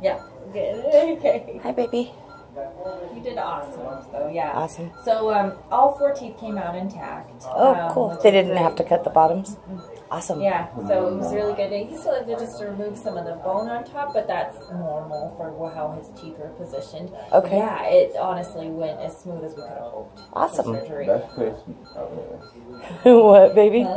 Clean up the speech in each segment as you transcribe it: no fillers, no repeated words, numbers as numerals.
Yeah. Good. Okay. Hi, baby. You did awesome. So yeah. Awesome. So all 4 teeth came out intact. Oh, cool. which They is didn't great. have to cut the bottoms? Awesome. Yeah, so it was really good. He still had to just remove some of the bone on top, but that's normal for how his teeth were positioned. Okay. Yeah, it honestly went as smooth as we could have hoped. Awesome. For surgery. Best place out there. What, baby?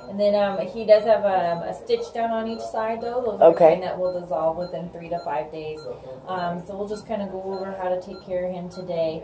And then he does have a stitch down on each side, though. Those are Okay. kind that will dissolve within 3 to 5 days. So we'll just kind of go over how to take care of him today.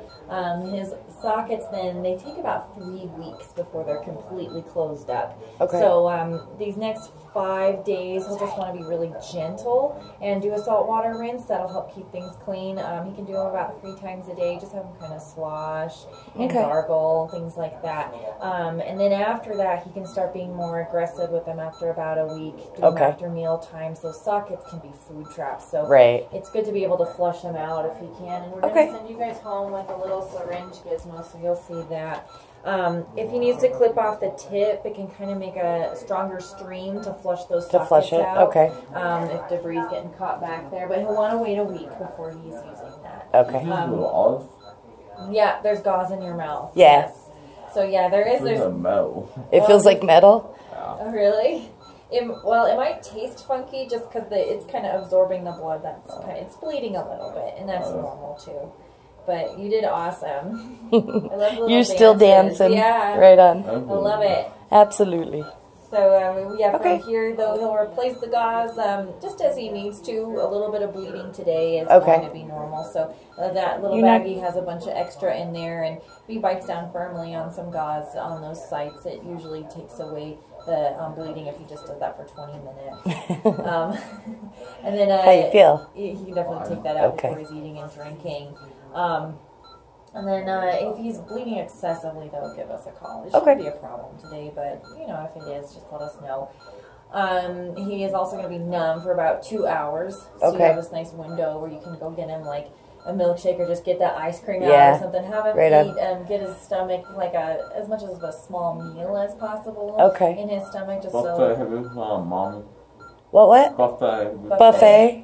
His sockets, then, they take about 3 weeks before they're completely closed up. Okay. So these next 5 days, he'll just want to be really gentle and do a saltwater rinse. That'll help keep things clean. He can do them about 3 times a day. Just have him kind of slosh and Okay. gargle, things like that. And then after that, he can start being more aggressive with them after about a week. Do them Okay. after meal times. Those sockets can be food traps. So Right. it's good to be able to flush them out if you can. And we're going Okay. to send you guys home with a little syringe gizmo, so you'll see that. If he needs to clip off the tip, it can kind of make a stronger stream to flush those To sockets flush it? out. Okay. If debris is getting caught back there. But he'll want to wait a week before he's using that. Okay. Olive? Yeah, there's gauze in your mouth. Yeah. Yes. So yeah, there is. There's There's a metal. It feels like metal? Oh, really? Well, it might taste funky just because it's kind of absorbing the blood. It's bleeding a little bit, and that's normal too. But you did awesome. I love little You're still dances. dancing. Yeah, Right on. I love it. Absolutely. So yeah, Okay. from here though, he'll replace the gauze just as he needs to. A little bit of bleeding today is Okay. going to be normal. So that little You're not- baggie has a bunch of extra in there, and if he bites down firmly on some gauze on those sites, it usually takes away the bleeding if he just does that for 20 minutes. And then How you feel? He can definitely take that out Okay. before he's eating and drinking. And then if he's bleeding excessively, they'll give us a call. It shouldn't Okay. be a problem today, but you know, if it is, just let us know. He is also going to be numb for about 2 hours. So you Okay. have this nice window where you can go get him like a milkshake or just get that ice cream out Yeah. or something. Have him Right on. eat and get his stomach like as much as a small meal as possible. Okay. In his stomach, just Buffet, so have you mommy? What? Buffet. Buffet?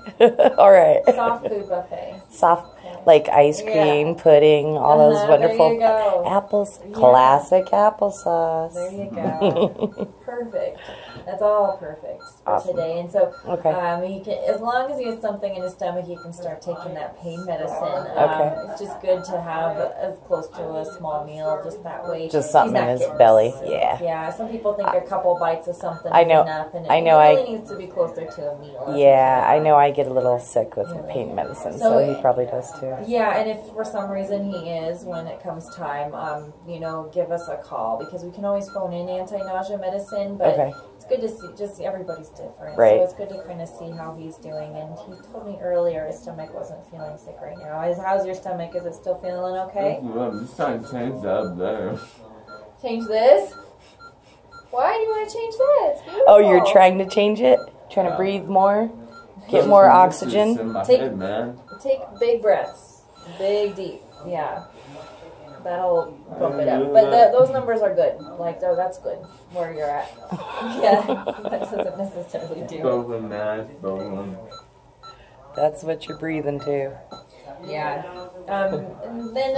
All right. soft food buffet. Soft, like ice cream, Yeah. pudding, all those There wonderful you go. apples, Yeah. classic applesauce. There you go. Perfect. That's all perfect for Awesome. today. And so, Okay. he can, as long as he has something in his stomach, he can start taking that pain medicine. Okay. It's just good to have as close to a small meal, just that way. Just he's something not in his getting belly, sick. yeah. Yeah. Some people think a couple bites of something I is know- enough, and it I know really I- needs to be closer to a meal. Yeah, I know I get a little sick with the pain medicine, so he probably does too. Yeah, and if for some reason he is, when it comes time, give us a call, because we can always phone in anti-nausea medicine, but Okay. it's good to see, just everybody's different. Right. So it's good to kind of see how he's doing, and he told me earlier his stomach wasn't feeling sick right now. How's your stomach? Is it still feeling okay? I'm just trying to change that up there. Change this? Why do you want to change that? It's beautiful. Oh, you're trying to change it? Trying to breathe more? Get more This is oxygen? in my Take- head, man. Take big breaths. Big, deep. Yeah. That'll bump it up. But those numbers are good. Like, that's good where you're at. Yeah, that doesn't necessarily do it. Both nice, both. That's what you're breathing to. Yeah. And then,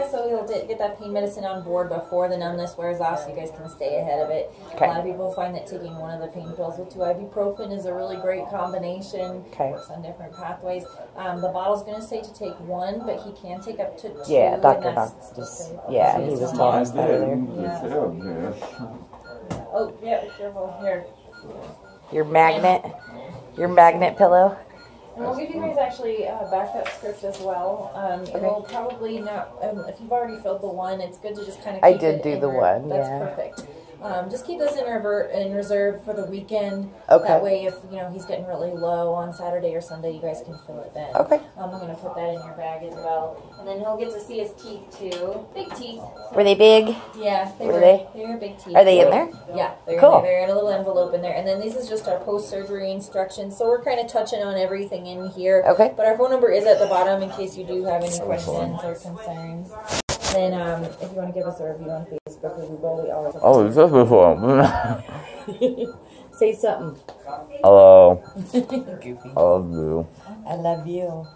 so he'll get that pain medicine on board before the numbness wears off, so you guys can stay ahead of it. Okay. A lot of people find that taking one of the pain pills with 2 ibuprofen is a really great combination. Okay. Works on different pathways. The bottle's going to say to take 1, but he can take up to 2. Yeah, and Dr. that's Knox just just, so- yeah, so he it's was fine. telling us that did. earlier. Oh, yeah, be careful. Here. Your magnet pillow? And we'll give you guys actually a backup script as well. It'll probably not, if you've already filled the 1, it's good to just kind of I keep did it do in the 1, That's yeah. perfect. Just keep this in reserve for the weekend. Okay. That way, if he's getting really low on Saturday or Sunday, you guys can fill it then. Okay. I'm going to put that in your bag as well. And then he'll get to see his teeth too. Big teeth. Were they big? Yeah, Were were they? were big teeth. Are they in there? Yeah, they're Cool. in there. They're in a little envelope in there. And then this is just our post-surgery instructions. So we're kind of touching on everything in here. Okay. But our phone number is at the bottom in case you do have any questions or concerns. Then if you want to give us a review on Facebook or Google, we always Oh, is that before? Say something. Hello. Goofy. I love you. I love you.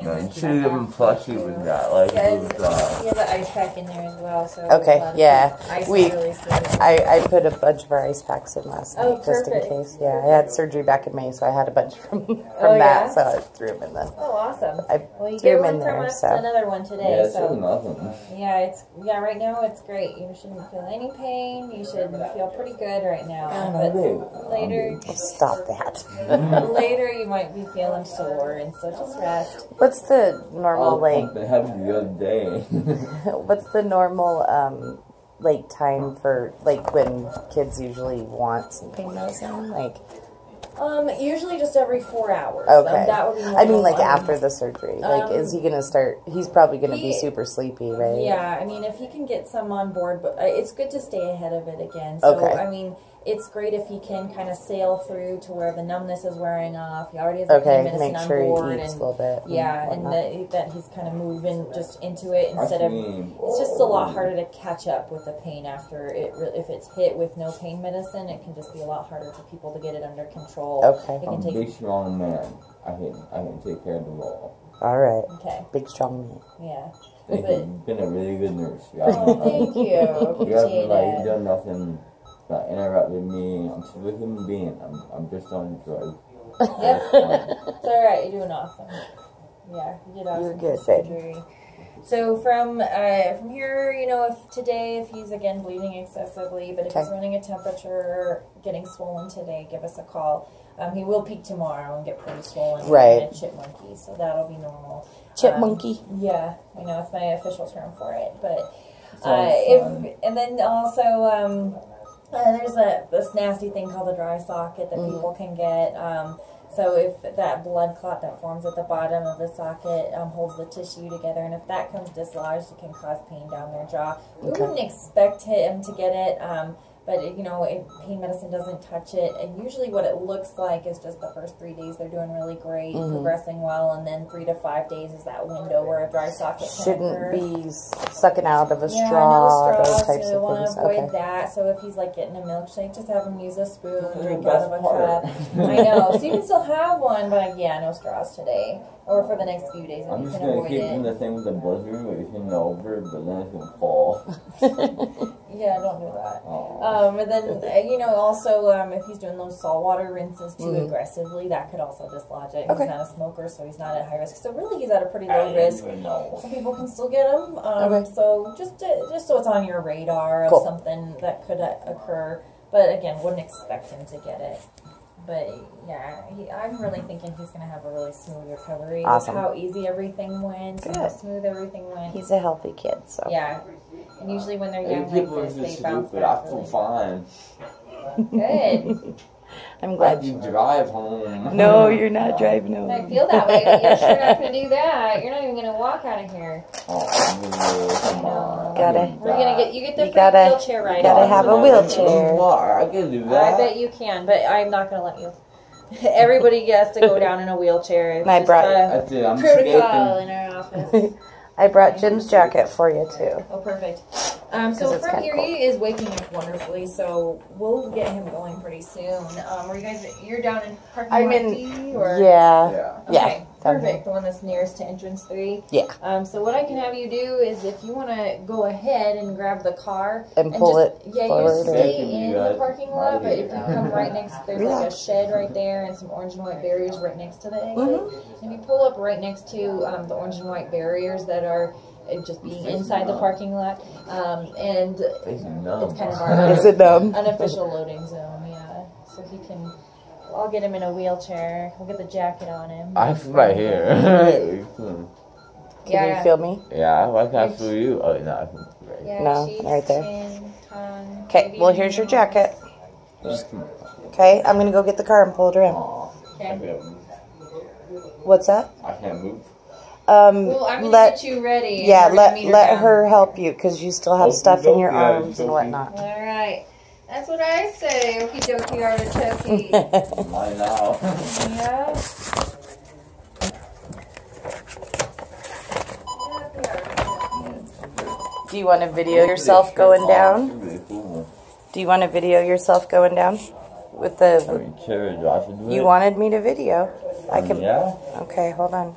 No, you should have given plushie with that. Like, Guys, with, you have an ice pack in there as well. So Okay, yeah. Ice is We- really sweet. I put a bunch of our ice packs in last night Oh, just in perfect. case. Yeah, I had surgery back in May, so I had a bunch from Oh, that, yeah? so I threw them in the. Oh, awesome. I Well, you threw get them one in from there, us, so. another one today. yeah, it's so nothing. yeah, right now it's great. You shouldn't feel any pain. You should feel pretty good right now. I But do. later, Oh, stop that. later you might be feeling sore, and so just rest. What's the normal like? Have a good day. What's the normal like time for like when kids usually want some pain medicine? Like, Usually just every 4 hours. okay. That would be I mean, like normal. after the surgery. Like, is he gonna start? He's probably gonna be he- super sleepy, right? Yeah, I mean, if he can get some on board, but it's good to stay ahead of it again. So, Okay. I mean, it's great if he can kind of sail through to where the numbness is wearing off. He already has the pain Okay. medicine Make on sure board, he eats and a little bit. yeah, and whatnot. that he's kind of moving just into it instead of. It's just a lot harder to catch up with the pain after it. If it's hit with no pain medicine, it can just be a lot harder for people to get it under control. Okay. It I'm can a take. big, strong man. I can take care of the wall. All right. Okay. Big strong man. Yeah. Thank But- you. You've been a really good nurse. Thank you. You haven't Appreciate you've it. done nothing that interrupted me. I'm still a human being. I'm just on drugs. Yep. It's alright, you're doing awesome. Yeah, you did awesome. You're good, for babe. surgery. So from here, you know, if he's again bleeding excessively, but if he's Okay. running a temperature, getting swollen today, give us a call. He will peak tomorrow and get pretty swollen. Right. And chipmunky, so that'll be normal. Chipmunky. Yeah, I know it's my official term for it, but Sounds fun. and then also there's this nasty thing called a dry socket that people can get. So if that blood clot that forms at the bottom of the socket holds the tissue together, and if that comes dislodged, it can cause pain down their jaw. We Okay. wouldn't expect him to get it. But, you know, if pain medicine doesn't touch it, and usually what it looks like is just the first 3 days they're doing really great, progressing well, and then 3 to 5 days is that window where a dry socket can Shouldn't occur. be sucking out of a Yeah, straw, no straws, those types so of want things. to avoid Okay. that. So if he's like getting a milkshake, just have him use a spoon, That's drink the out of a best part. cup. I know. So you can still have one, but yeah, no straws today. Or for the next few days if I'm you just can gonna avoid keep doing it. the thing with the buzzer where you hit it over, but then it's gonna fall. Yeah, don't do that. Oh. And then, you know, also, if he's doing those saltwater rinces too aggressively, that could also dislodge it. Okay. He's not a smoker, so he's not at high risk. So really, he's at a pretty I low didn't risk. even know. Some people can still get them. Okay. So just so it's on your radar of Cool. something that could occur. But again, wouldn't expect him to get it. But yeah, I'm really thinking he's going to have a really smooth recovery. Awesome. With how easy everything went, and how Good. smooth everything went. He's a healthy kid, so. Yeah. And usually when they're Hey, young like people are this, they just bounce stupid. I back feel really fine. good. I'm I glad. can drive home. No, you're not driving I home. feel that way, but you're sure not going to do that. You're not even going to walk out of here. Oh, come on. Gotta- We're going to get you get the You free gotta- wheelchair ride. you gotta out. have a wheelchair. I can do that. I bet you can, but I'm not going to let you. Everybody gets to go down in a wheelchair. It's And I just brought- a That's it. I'm protocol escaping. in our office. I brought Jim's jacket for you, too. Oh, perfect. 'Cause So it's from kinda here, cold. he is waking up wonderfully, so we'll get him going pretty soon. Are you guys, you're down in parking I'm lot in- D, or? Yeah. Yeah. Yeah, Okay, down perfect. The one that's nearest to entrance 3. Yeah. So what I can have you do is, if you want to go ahead and grab the car And pull just, it yeah, forward you or- stay Thank you, in the guys. parking lot. But if you come right next, there's like a Relax. shed right there and some orange and white barriers right next to the exit. Mm-hmm. And you pull up right next to the orange and white barriers that are just being inside the parking lot, and It's numb. it's kind of our Is it dumb? unofficial loading zone. Yeah, so he can. I'll get him in a wheelchair. We'll get the jacket on him. I feel right here. Can Yeah. you feel me? Yeah, why can't I feel you? Oh, no, I feel right. Yeah, No, cheeks, right there. chin, tongue, Okay, maybe well, even here's your nose. jacket. Just, Okay, I'm gonna go get the car and pull it around. aw, I Okay. can't move. What's that? I can't move. Well, I'm gonna let get you ready. yeah, We're gonna let meet let down. her help you because you still have Okie stuff in your dokie, arms and okie whatnot. All right, that's what I say. Okie dokie, artichoke. Mine now. Yeah. Do you want to video yourself going down? That's really cool. Do you want to video yourself going down with I the? mean, Kara, do I have to do it? You wanted me to video. I can. Yeah. Okay, hold on.